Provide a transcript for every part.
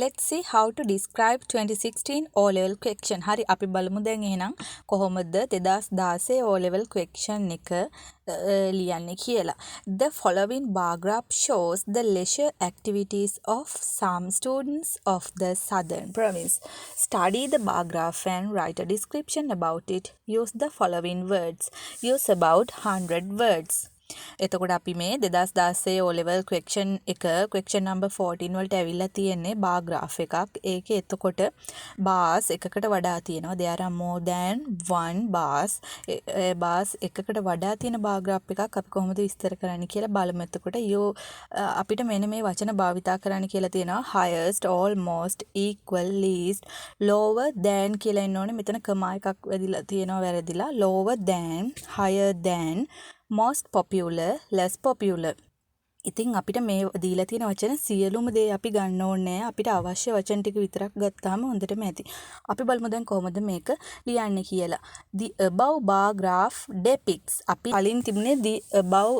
Let's see how to describe 2016 O-level question. හරි අපි බලමු දැන් එහෙනම් කොහොමද 2016 O-level question එක ලියන්නේ කියලා. The following bar graph shows the leisure activities of some students of the southern province. Study the bar graph and write a description about it. Use the following words. Use about 100 words. එතකොට අපි මේ 2016 O level question එක question number 14 වලට ඇවිල්ලා තියෙන්නේ bar graph එකක්. ඒකේ එතකොට bars එකකට වඩා තියෙනවා. there are more than one bars. bars එකකට වඩා තියෙන bar graph එකක් අපි කොහොමද විස්තර කරන්නේ කියලා බලමු. එතකොට අපිට මෙන්න මේ වචන භාවිතා කරන්න කියලා තියෙනවා highest, almost, equal, least, lower than කියලා එන්න ඕනේ. මෙතන කමා එකක් වැදිලා තියෙනවා වැරදිලා. lower than, higher than, most popular, less popular. ඉතින් අපිට මේ දීලා තියෙන වචන සියලුම දේ අපි ගන්න ඕනේ. අපිට අවශ්‍ය වචන ටික විතරක් ගත්තාම හොඳටම ඇති. අපි බලමු දැන් කොහොමද මේක ලියන්නේ කියලා. The above bar graph depicts. අපි කලින් තිබුණේ the above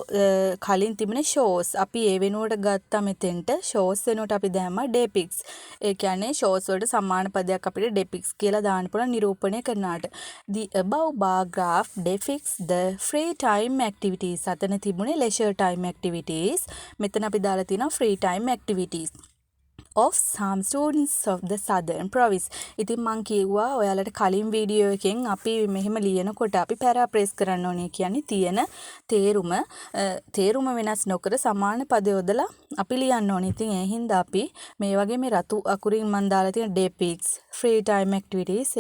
කලින් තිබුණේ shows. අපි ඒ වෙනුවට ගත්තා මෙතෙන්ට shows වෙනුවට අපි දැම්මා depicts. ඒ කියන්නේ shows වලට සමාන පදයක් අපිට depicts කියලා දාන්න පුළුවන් නිරූපණය කරනාට. The above bar graph depicts the free time activities. අතන තිබුණේ leisure time activities. මෙතන අපි දාලා තියෙනවා free time activities of some students of the southern province. ඉතින් මම කිව්වා ඔයාලට කලින් වීඩියෝ එකෙන් අපි මෙහෙම ලියනකොට අපි පැරාෆ්‍රේස් කරන්න ඕනේ කියන්නේ තියෙන තේරුම වෙනස් නොකර සමාන පද යොදලා අපි ලියන්න ඕනේ. ඉතින් ඒ හින්දා අපි මේ වගේ මේ රතු අකුරින් මම දාලා තියෙන depicts free time activities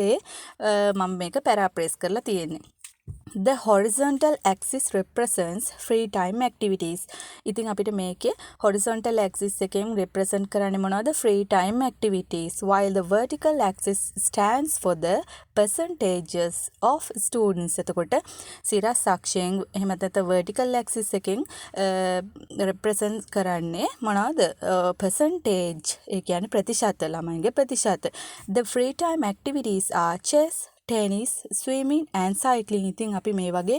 මම මේක පැරාෆ්‍රේස් කරලා තියෙන්නේ. The horizontal axis represents free time activities. ඉතින් අපිට මේකේ horizontal axis එකෙන් represent කරන්නේ මොනවද? free time activities. While the vertical axis stands for the percentages of students. එතකොට සිරස් අක්ෂයෙන් එහෙම නැත්නම් vertical axis එකෙන් represent කරන්නේ මොනවද? percentage. ඒ කියන්නේ ප්‍රතිශත, ළමයින්ගේ ප්‍රතිශත. The free time activities are chess, tennis, swimming and cycling. ඉතින් අපි මේ වගේ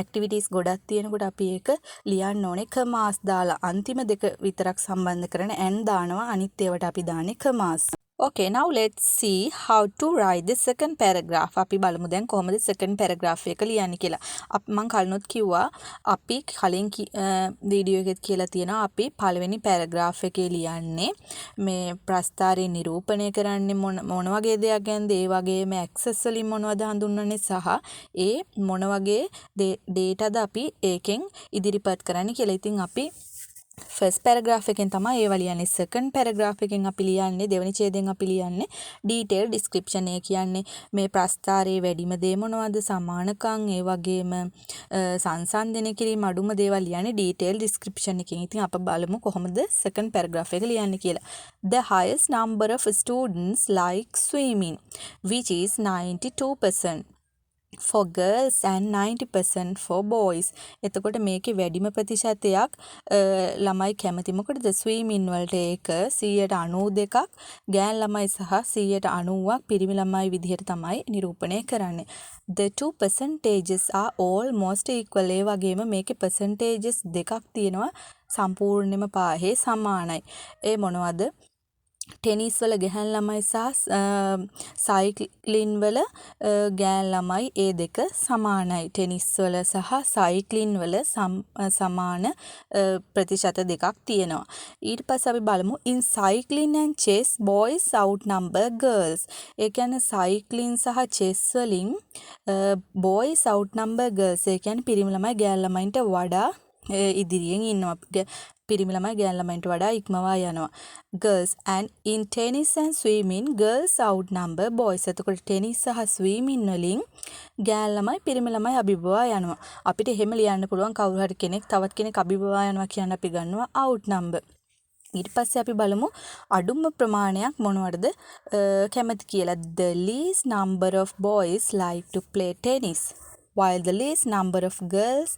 activities ගොඩක් තියෙනකොට අපි ඒක ලියන්න ඕනේ කමාස් දාලා. අන්තිම දෙක විතරක් සම්බන්ධ කරන and දානවා. අනිත් ඒවාට අපි දාන්නේ කමාස්. Okay, now let's see how to write the second paragraph. අපි බලමු දැන් කොහොමද second paragraph එක ලියන්නේ කියලා. මම කලිනුත් කිව්වා අපි කලින් වීඩියෝ එකෙත් කියලා තියෙනවා අපි පළවෙනි paragraph එකේ ලියන්නේ මේ ප්‍රස්තාරේ නිරූපණය කරන්නේ මොන වගේ දෙයක් ගැනද, ඒ වගේම access වලින් මොනවද හඳුන්වන්නේ සහ ඒ මොන වගේ dataද අපි ඒකෙන් ඉදිරිපත් කරන්නේ කියලා. ඉතින් අපි first paragraph එකෙන් තමයි ඒවා ලියන්නේ. second paragraph එකෙන් අපි ලියන්නේ දෙවෙනි ඡේදයෙන් අපි ලියන්නේ detailed description. ඒ කියන්නේ මේ ප්‍රස්තාරයේ වැඩිම දේ මොනවද, සමානකම්, ඒ වගේම සංසන්දනය කිරීම, අඩුම දේවල් ලියන්නේ detailed description එකෙන්. ඉතින් අප බලමු කොහොමද second paragraph එක ලියන්නේ කියලා. The highest number of students like swimming, which is 92%. for girls and 90% for boys. එතකොට මේකේ වැඩිම ප්‍රතිශතයක් ළමයි කැමති මොකටද? ස්විමින් වලට. ඒක 92%ක් ගෑන් ළමයි සහ 90%ක් පිරිමි ළමයි විදිහට තමයි නිරූපණය කරන්නේ. The two percentages are almost equal. ඒ වගේම මේකේ percentages දෙකක් තියෙනවා සම්පූර්ණයෙන්ම පාහේ සමානයි. ඒ මොනවද? ටෙනිස් වල ගැහැන් ළමයි සහ සයික්ලින් වල ගෑන් ළමයි ඒ දෙක සමානයි. ටෙනිස් වල සහ සයික්ලින් වල සමාන ප්‍රතිශත දෙකක් තියෙනවා. ඊට පස්සේ අපි බලමු in cycling and chess boys outnumber girls. ඒ කියන්නේ සයික්ලින් සහ chess වලින් boys outnumber girls. ඒ කියන්නේ පිරිමි ළමයි ගෑන් ළමයින්ට වඩා ඉදිරියෙන් ඉන්නවා. පිරිමි ළමයි ගෑන් ළමයින්ට වඩා ඉක්මවා යනවා. girls and in tennis and swimming girls outnumber boys. එතකොට ටෙනිස් සහ ස්විමින් වලින් ගෑන් ළමයි පිරිමි ළමයි අභිබවා යනවා. අපිට එහෙම ලියන්න පුළුවන් කවුරු හරි කෙනෙක් තවත් කෙනෙක් අභිබවා යනවා කියන අපි ගන්නවා outnumber. ඊට පස්සේ අපි බලමු අඩුම ප්‍රමාණයක් මොනවටද කැමති කියලා. The least number of boys like to play tennis while the least number of girls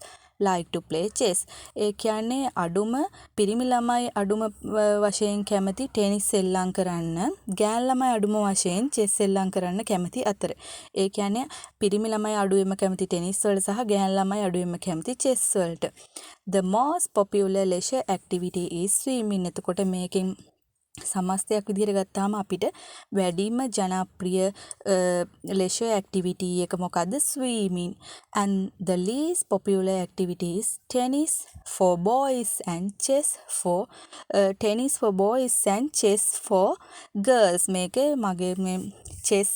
like to play chess. ඒ කියන්නේ අඩුම පිරිමි ළමයි අඩුම වශයෙන් කැමති ටෙනිස් සෙල්ලම් කරන්න, ගෑන් ළමයි අඩුම වශයෙන් චෙස් සෙල්ලම් කරන්න කැමති අතර. ඒ කියන්නේ පිරිමි ළමයි අඩුවෙන්ම කැමති ටෙනිස් වලට සහ ගෑන් ළමයි අඩුවෙන්ම කැමති චෙස් වලට. The most popular leisure activity is swimming. එතකොට මේකෙන් සමස්තයක් විදිහට ගත්තාම අපිට වැඩිම ජනප්‍රිය leisure activity එක මොකද්ද? Swimming. And the least popular activity is tennis for boys and chess for girls. මේකේ මගේ මේ chess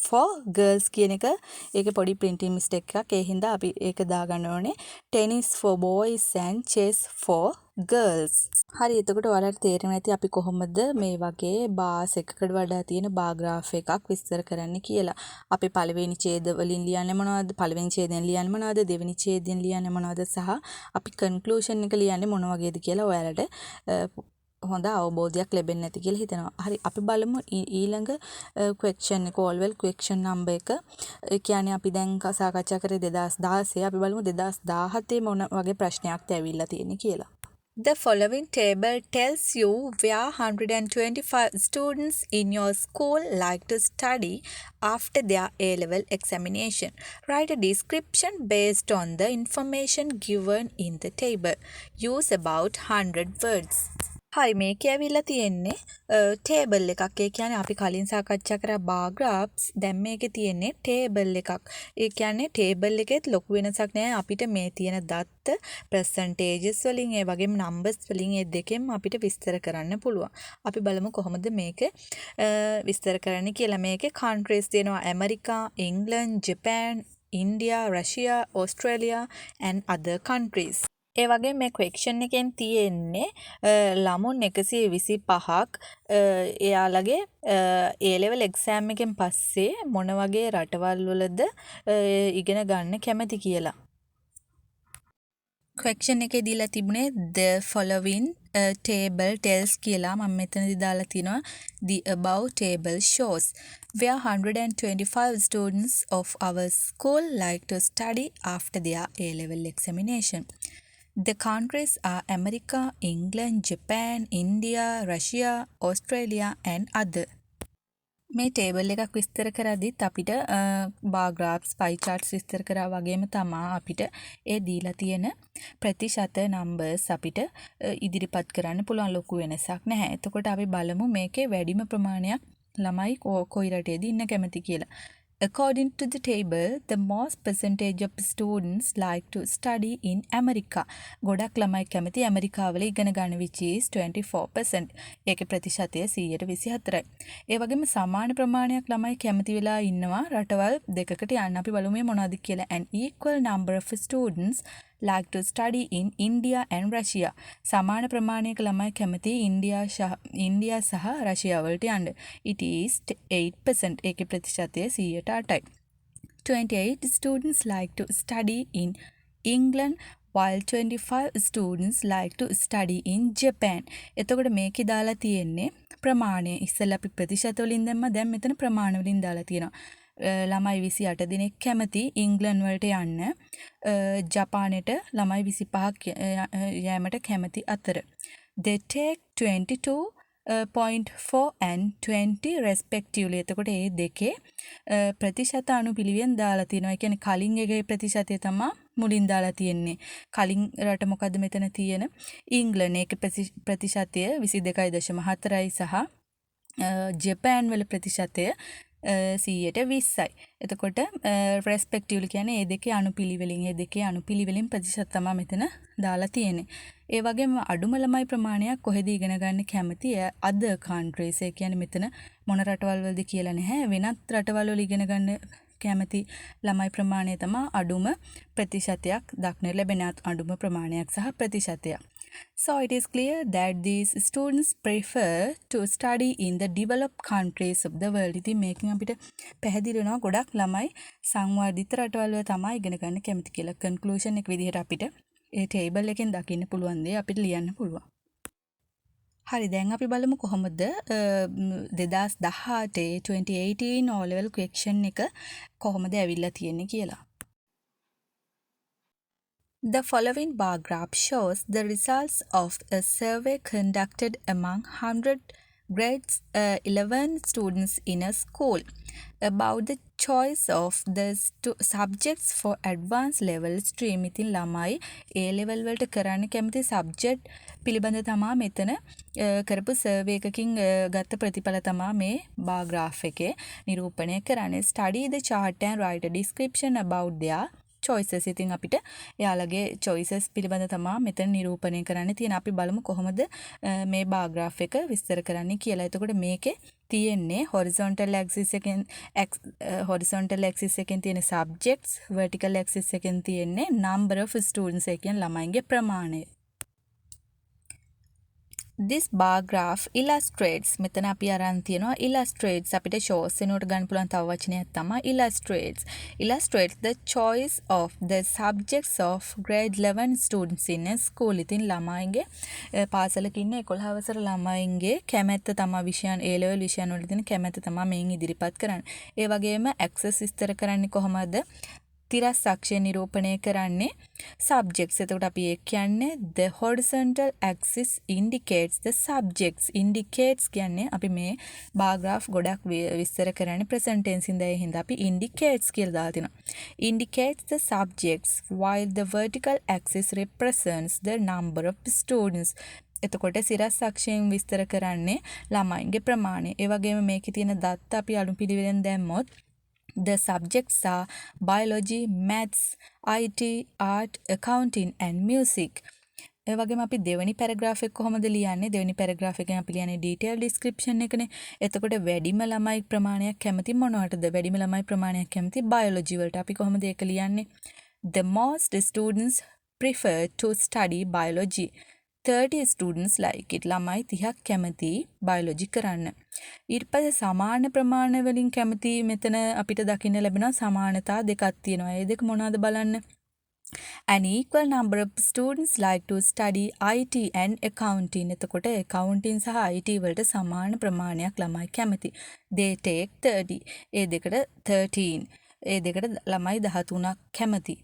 for girls කියන එක ඒකේ පොඩි printing mistake එකක්. ඒ හින්දා අපි ඒක දාගන්න ඕනේ tennis for boys and chess for girls. හරි, එතකොට ඔයාලට තේරෙන්නේ නැති අපි කොහොමද මේ වගේ බාස් එකකට වඩා තියෙන බා ග්‍රාෆ් එකක් විස්තර කරන්න කියලා. අපි පළවෙනි ඡේද වලින් ලියන්නේ මොනවද? පළවෙනි ඡේදයෙන් ලියන්නේ මොනවද? දෙවෙනි ඡේදයෙන් ලියන්නේ මොනවද? සහ අපි කන්ක්ලූෂන් එක ලියන්නේ මොන වගේද කියලා ඔයාලට හොඳ අවබෝධයක් ලැබෙන්නේ නැති කියලා හිතනවා. හරි, අපි බලමු ඊළඟ question එක ඕල්වෙල් question number එක. ඒ කියන්නේ අපි දැන් සාකච්ඡා කරේ 2016. අපි බලමු 2017 මොන වගේ ප්‍රශ්නයක්ද ඇවිල්ලා තියෙන්නේ කියලා. The following table tells you where 125 students in your school like to study after their A-level examination. Write a description based on the information given in the table. Use about 100 words. හරි, මේක ඇවිල්ලා තියෙන්නේ table එකක්. ඒ කියන්නේ අපි කලින් සාකච්ඡා කරා බාර් ග්‍රාෆ්ස්. දැන් මේකේ තියෙන්නේ ටේබල් එකක්. ඒ කියන්නේ ටේබල් එකෙත් ලොකු වෙනසක් නැහැ. අපිට මේ තියෙන දත්ත percentages වලින් ඒ වගේම numbers වලින් ඒ දෙකෙන්ම අපිට විස්තර කරන්න පුළුවන්. අපි බලමු කොහොමද මේක විස්තර කරන්නේ කියලා. මේකේ countries තියෙනවා America, England, Japan, India, Russia, Australia and other countries. ඒ වගේ මේ question එකෙන් තියෙන්නේ ළමුන් 125ක් එයාලගේ A level exam එකෙන් පස්සේ මොන වගේ රටවල් වලද ඉගෙන ගන්න කැමති කියලා. question එකේ දීලා තිබුණේ the following table tells කියලා. මම මෙතනදී දාලා තිනවා the above table shows where 125 students of our school like to study after their A level examination. The countries are America, England, Japan, India, Russia, Australia and other. මේ table එකක් විස්තර කරද්දිත් අපිට bar ග්‍රාෆ්ස්, පයි charts විස්තර කරා වගේම තමා අපිට ඒ දීලා තියෙන ප්‍රතිශත numbers අපිට ඉදිරිපත් කරන්න පුළුවන්. ලොකු වෙනසක් නැහැ. එතකොට අපි බලමු මේකේ වැඩිම ප්‍රමාණයක් ළමයි කොයි රටේද ඉන්න කැමති කියලා. According to the table, the most percentage of students like to study in America. ගොඩක් ළමයි කැමති ඇමරිකාවල ඉගෙන ගන්න, which is 24%. ඒකේ ප්‍රතිශතය 124යි. ඒ වගේම සමාන ප්‍රමාණයක් ළමයි කැමති වෙලා ඉන්නවා රටවල් දෙකකට යන්න. අපි බලමු මේ මොනවද කියලා. An equal number of students like to study in India and Russia. සමාන ප්‍රමාණයක ළමයි කැමති ඉන්දියා සහ රෂියාව වලට යන්න. It is 8%. ඒකේ ප්‍රතිශතය 108යි. 28 students like to study in England while 25 students like to study in Japan. එතකොට මේකේ දාලා තියෙන්නේ ප්‍රමාණය. ඉස්සෙල්ලා අපි ප්‍රතිශත වලින් දැම්ම, දැන් මෙතන ප්‍රමාණ වලින් දාලා තියෙනවා. ළමයි 28 දෙනෙක් කැමති ඉංග්ලන්ඩ් වලට යන්න, ජපානයට ළමයි 25ක් යෑමට කැමති අතර. They take 22.4 and 20 respectively. එතකොට මේ දෙකේ ප්‍රතිශත අනුපිළිවෙන් දාලා තියෙනවා. ඒ කියන්නේ කලින් එකේ ප්‍රතිශතය තමයි මුලින් දාලා තියෙන්නේ. කලින් රට මොකද්ද මෙතන තියෙන? ඉංග්ලන්ඩ්. ඒකේ ප්‍රතිශතය 22.4යි සහ ජපාන් වල ප්‍රතිශතය 120යි. එතකොට respectively කියන්නේ මේ දෙකේ අනුපිළිවෙලින් ප්‍රතිශත තමයි මෙතන දාලා තියෙන්නේ. ඒ වගේම අඩුම ළමයි ප්‍රමාණයක් කොහෙද ඉගෙන ගන්න කැමති? other countries. ඒ කියන්නේ මෙතන මොන රටවල් වලද කියලා නැහැ. වෙනත් රටවල් වල ඉගෙන ගන්න කැමති ළමයි ප්‍රමාණය තමයි අඩුම ප්‍රතිශතයක් දක්නට ලැබෙන අඩුම ප්‍රමාණයක් සහ ප්‍රතිශතයක්. So it is clear that these students prefer to study in the developed countries of the world. ඉතින් මේකෙන් අපිට පැහැදිලි වෙනවා ගොඩක් ළමයි සංවර්ධිත රටවල් වල තමයි ඉගෙන ගන්න කැමති කියලා. කන්ක්ලූෂන් එක විදිහට අපිට ඒ ටේබල් එකෙන් දකින්න පුළුවන් දේ අපිට ලියන්න පුළුවන්. හරි, දැන් අපි බලමු කොහොමද 2018 2018 O level question එක කොහොමද ඇවිල්ලා තියෙන්නේ කියලා. The following bar graph shows the results of a survey conducted among 100 grades 11 students in a school about the choice of the subjects for advanced level stream. ඉතින් ළමයි A level වලට කරන්න කැමති subject පිළිබඳ තමා මෙතන කරපු survey එකකින් ගත්ත ප්‍රතිඵල තමා මේ bar graph එකේ නිරූපණය කරන්නේ. Study the chart and write a description about their choices. ඉතින් අපිට එයාලගේ choices පිළිබඳ තමා මෙතන නිරූපණය කරන්න තියෙන. අපි බලමු කොහොමද මේ bar graph එක විස්තර කරන්නේ කියලා. එතකොට මේකේ තියෙන්නේ horizontal axis එකෙන් තියෙන subjects, vertical axis එකෙන් තියෙන්නේ number of students ඒ කියන්නේ ළමයින්ගේ ප්‍රමාණය. This bar graph illustrates. මෙතන අපි අරන් තියනවා illustrates. අපිට shows එනකොට ගන්න පුළුවන් තව වචනයක් තමයි illustrates. Illustrates the choice of the subjects of grade 11 students in a school. ඉතින් ළමයින්ගේ පාසලක ඉන්න 11 වසර ළමයින්ගේ කැමැත්ත තමයි විෂයන් A level විෂයන් වල තියෙන කැමැත්ත තමයි මේන් ඉදිරිපත් කරන්නේ. ඒ වගේම access විස්තර කරන්නේ කොහොමද? තිරස් අක්ෂය නිරූපණය කරන්නේ subjects. එතකොට අපි ඒ කියන්නේ the horizontal axis indicates the subjects. Indicates කියන්නේ අපි මේ bar graph ගොඩක් විස්තර කරන්නේ present tense ඉඳලා ඒ හින්දා අපි indicates කියලා දාලා තිනවා. Indicates the subjects while the vertical axis represents the number of students. එතකොට සිරස් අක්ෂයෙන් විස්තර කරන්නේ ළමයින්ගේ ප්‍රමාණය. ඒ වගේම මේකේ තියෙන දත්ත අපි අනුපිළිවෙලෙන් දැම්මොත් the subjects are biology, maths, IT, art, accounting and music. ඒ වගේම අපි දෙවෙනි පැරග්‍රාෆ් එක කොහොමද ලියන්නේ? දෙවෙනි පැරග්‍රාෆ් එකෙන් අපි ලියන්නේ detail description එකනේ. එතකොට වැඩිම ළමයි ප්‍රමාණයක් කැමති මොනවටද? වැඩිම ළමයි ප්‍රමාණයක් කැමති biology වලට. අපි කොහොමද ඒක ලියන්නේ? The most students prefer to study biology. 30 students like it. ළමයි 30ක් කැමති biology කරන්න. ඊට පස්සේ සමාන ප්‍රමාණ වලින් කැමති මෙතන අපිට දකින්න ලැබෙනවා සමානතා දෙකක් තියෙනවා. ඒ දෙක මොනවද බලන්න? An equal number of students like to study IT and accounting. එතකොට accounting සහ IT වලට සමාන ප්‍රමාණයක් ළමයි කැමති. They take 30. ඒ දෙකට 13. ඒ දෙකට ළමයි 13ක් කැමති.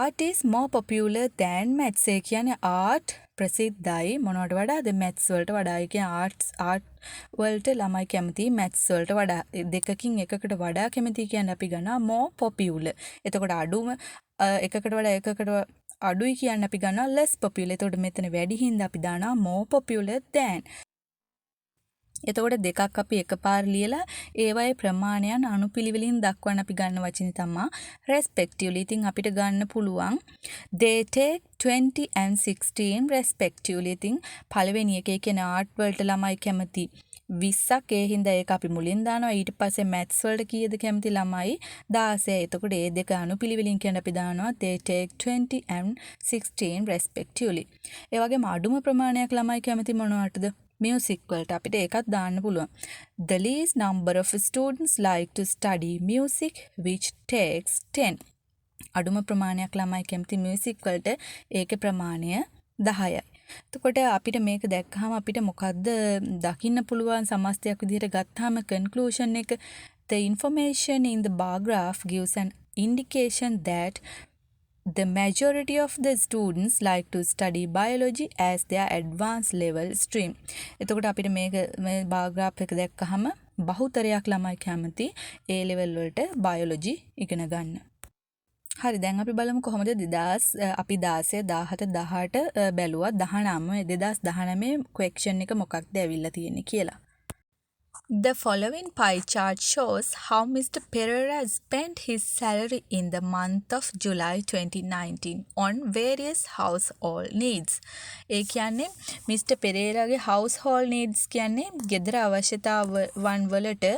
Art is more popular than maths. ඒ කියන්නේ art ප්‍රසිද්ධයි මොනවට වඩාද? maths වලට වඩා. ඒ කියන්නේ art වලට ළමයි කැමති maths වලට වඩා. දෙකකින් එකකට වඩා කැමති කියන්නේ අපි ගන්නවා more popular. එතකොට අඩුම එකකට වඩා එකකට අඩුයි කියන්නේ අපි ගන්නවා less popular. එතකොට මෙතන වැඩි හින්දා අපි දානවා more popular than. එතකොට දෙකක් අපි එකපාර ලියලා ඒවයේ ප්‍රමාණයන් අනුපිළිවෙලින් දක්වන්න අපි ගන්න වචනේ තමයි respectively. ඉතින් අපිට ගන්න පුළුවන් they take 20 and 16 respectively. ඉතින් පළවෙනි එකේ කියන art වලට ළමයි කැමති 20ක්. ඒ හින්දා ඒක අපි මුලින් දානවා. ඊට පස්සේ maths වලට කීයද කැමති ළමයි 16. එතකොට ඒ දෙක අනුපිළිවෙලින් කියන අපි දානවා they take 20 and 16 respectively. ඒ වගේම අඩුම ප්‍රමාණයක් ළමයි කැමති මොනවටද? music වලට අපිට ඒකත් දාන්න පුළුවන්. The least number of students like to study music which takes 10. අඩුම ප්‍රමාණයක් ළමයි කැමති music වලට ඒකේ ප්‍රමාණය 10යි. එතකොට අපිට මේක දැක්කහම අපිට මොකද්ද දකින්න පුළුවන් සමස්තයක් විදිහට ගත්තාම conclusion එක the information in the bar graph gives an indication that the majority of the students like to study biology as their advanced level stream. එතකොට අපිට මේක මේ bar graph එක දැක්කහම බහුතරයක් ළමයි කැමති A level වලට biology ඉගෙන ගන්න. හරි දැන් අපි බලමු කොහොමද 2000 අපි 16 17 18 බැලුවා 19 2019 question එක මොකක්ද ඇවිල්ලා තියෙන්නේ කියලා. The following pie chart shows how Mr. Pereira spent his salary in the month of July 2019 on various household needs. ඒ කියන්නේ Mr. Pereiraගේ household needs කියන්නේ ගෙදර අවශ්‍යතාවන් වලට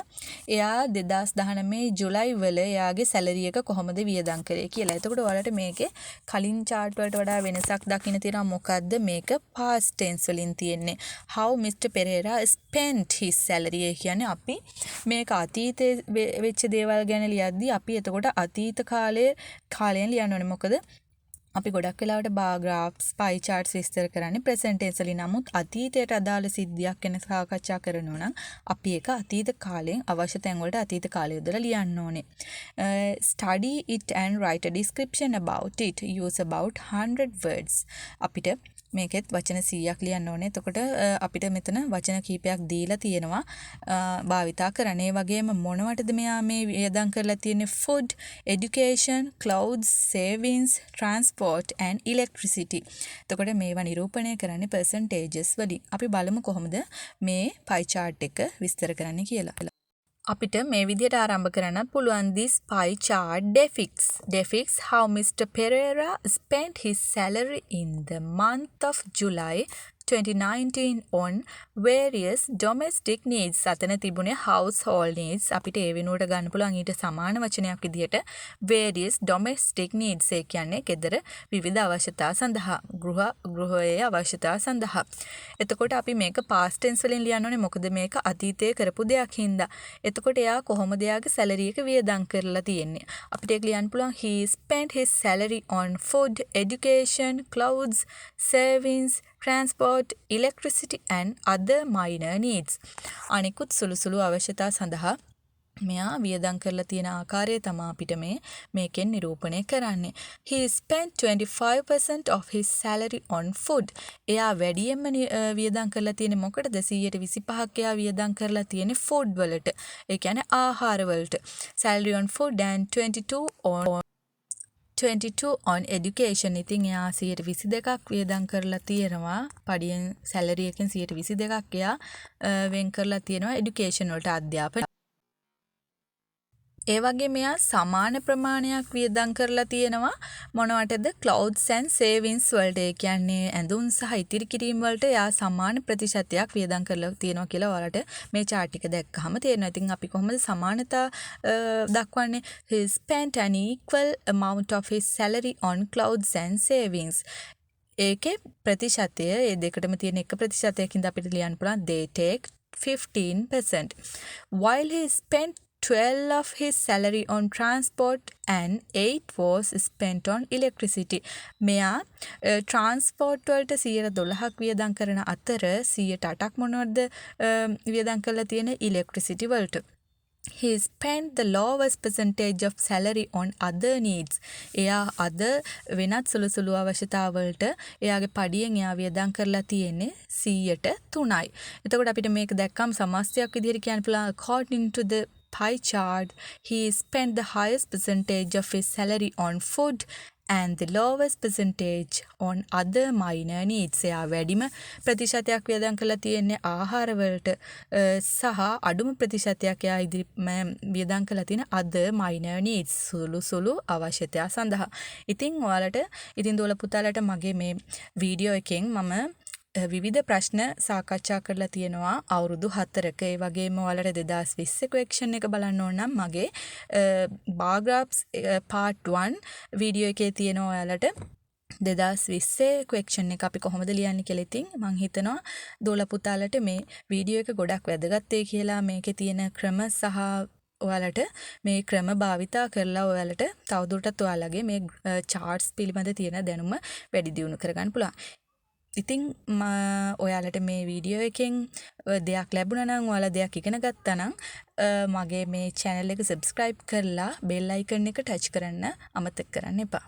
එයා 2019 ජුලයි වල එයාගේ salary එක කොහොමද වියදම් කරේ කියලා. එතකොට ඔයාලට මේකේ කලින් chart වලට වඩා වෙනසක් දකින්න තියෙනවා. මොකද්ද මේක past tense වලින් තියෙන්නේ. How Mr. Pereira spent his salary කියන්නේ අපි මේක අතීතයේ වෙච්ච දේවල් ගැන ලියද්දී අපි එතකොට අතීත කාලයෙන් ලියන්න ඕනේ. මොකද අපි ගොඩක් වෙලාවට bar graphs pie charts විස්තර කරන්නේ present tense වලින්. නමුත් අතීතයට අදාළ සිද්ධියක් ගැන සාකච්ඡා කරනවා නම් අපි ඒක අතීත කාලයෙන් අවශ්‍ය තැන් වලට අතීත කාලය යොදලා ලියන්න ඕනේ. Study it and write a description about it. Use about 100 words. අපිට මේකෙත් වචන 100ක් ලියන්න ඕනේ. එතකොට අපිට මෙතන වචන කීපයක් දීලා තියෙනවා භාවිතා කරන්න. ඒ වගේම මොනවටද මෙයා මේ වියදම් කරලා තියෙන්නේ? food, education, clothes, savings, transport and electricity. එතකොට මේවා නිරූපණය කරන්නේ percentages වලින්. අපි බලමු කොහොමද මේ pie chart එක විස්තර කරන්න කියලා. අපිට මේ විදිහට ආරම්භ කරන්න පුළුවන් this pie chart depicts how Mr. Pereira spent his salary in the month of July 2019 on various domestic needs. අතන තිබුණේ household needs. අපිට ඒ වෙනුවට ගන්න පුළුවන් ඊට සමාන වචනයක් විදිහට various domestic needs. ඒ කියන්නේ ගෙදර විවිධ අවශ්‍යතා සඳහා ගෘහයේ අවශ්‍යතා සඳහා. එතකොට අපි මේක past tense වලින් ලියන්න ඕනේ මොකද මේක අතීතයේ කරපු දෙයක් හින්දා. එතකොට එයා කොහොමද එයාගේ salary එක වියදම් කරලා තියෙන්නේ? අපිට ඒක ලියන්න පුළුවන් he spent his salary on food, education, clothes, savings, transport, electricity and other minor needs. අනිකුත් සුළු අවශ්‍යතා සඳහා මෙයා වියදම් කරලා තියෙන ආකාරය තමයි අපිට මේකෙන් නිරූපණය කරන්නේ. He spent 25% of his salary on food. එයා වැඩියෙන්ම වියදම් කරලා තියෙන්නේ මොකටද? 125ක් එයා වියදම් කරලා තියෙන්නේ food වලට. ඒ කියන්නේ ආහාර වලට. Salary on food and 22 on education. ඉතින් එයා 122ක් වියදම් කරලා තියෙනවා. පඩියෙන් salary එකෙන් 122ක් එයා වෙන් කරලා තියෙනවා education වලට අධ්‍යාපන. ඒ වගේ මෙයා සමාන ප්‍රමාණයක් වියදම් කරලා තියෙනවා මොනවටද? clothes and savings වලට. ඒ කියන්නේ ඇඳුම් සහ ඉතිරි කිරීම වලට එයා සමාන ප්‍රතිශතයක් වියදම් කරලා තියෙනවා කියලා ඔයාලට මේ chart එක දැක්කහම තේරෙනවා. ඉතින් අපි කොහොමද සමානතා දක්වන්නේ? He spent an equal amount of his salary on clothes and savings. ඒකේ ප්‍රතිශතය ඒ දෙකටම තියෙන එක ප්‍රතිශතයකින්ද අපිට ලියන්න පුළුවන් they take 15%. While he spent 12 of his salary on transport and 8 was spent on electricity. මෙයා transport වලට 112ක් වියදම් කරන අතර 108ක් මොනවද වියදම් කරලා තියෙන electricity වලට. He spent the lowest percentage of salary on other needs. එයා අද වෙනත් සුළු අවශ්‍යතා වලට එයාගේ පඩියෙන් එයා වියදම් කරලා තියෙන්නේ 103යි. එතකොට අපිට මේක දැක්කම සමස්තයක් විදිහට කියන්න පුළුවන් according to the pie chart, he spent the highest percentage of his salary on food and the lowest percentage on other minor needs. එයා වැඩිම ප්‍රතිශතයක් වියදම් කරලා තියෙන්නේ ආහාර වලට සහ අඩුම ප්‍රතිශතයක් එයා වියදම් කරලා තියෙන other minor needs සුළු අවශ්‍යතා සඳහා. ඉතින් ඔයාලට දෝල පුතාලට මගේ මේ වීඩියෝ එකෙන් මම විවිධ ප්‍රශ්න සාකච්ඡා කරලා තියෙනවා අවුරුදු 4ක. ඒ වගේම ඔයාලට 2020 question එක බලන්න ඕන නම් මගේ bar graphs part 1 වීඩියෝ එකේ තියෙනවා ඔයාලට 2020 question එක අපි කොහොමද ලියන්නේ කියලා. ඉතින් මම හිතනවා දෝල පුතාලට මේ වීඩියෝ එක ගොඩක් වැදගත් වෙයි කියලා. මේකේ තියෙන ක්‍රම සහ ඔයාලට මේ ක්‍රම භාවිතා කරලා ඔයාලට තවදුරටත් ඔයාලගේ මේ charts පිළිබඳ තියෙන දැනුම වැඩි දියුණු කරගන්න පුළුවන්. ඉතින් ඔයාලට මේ වීඩියෝ එකෙන් දෙයක් ලැබුණා නම් ඔයාලා දෙයක් ඉගෙන ගත්තා නම් මගේ මේ channel එක subscribe කරලා bell icon එක touch කරන්න අමතක කරන්න එපා.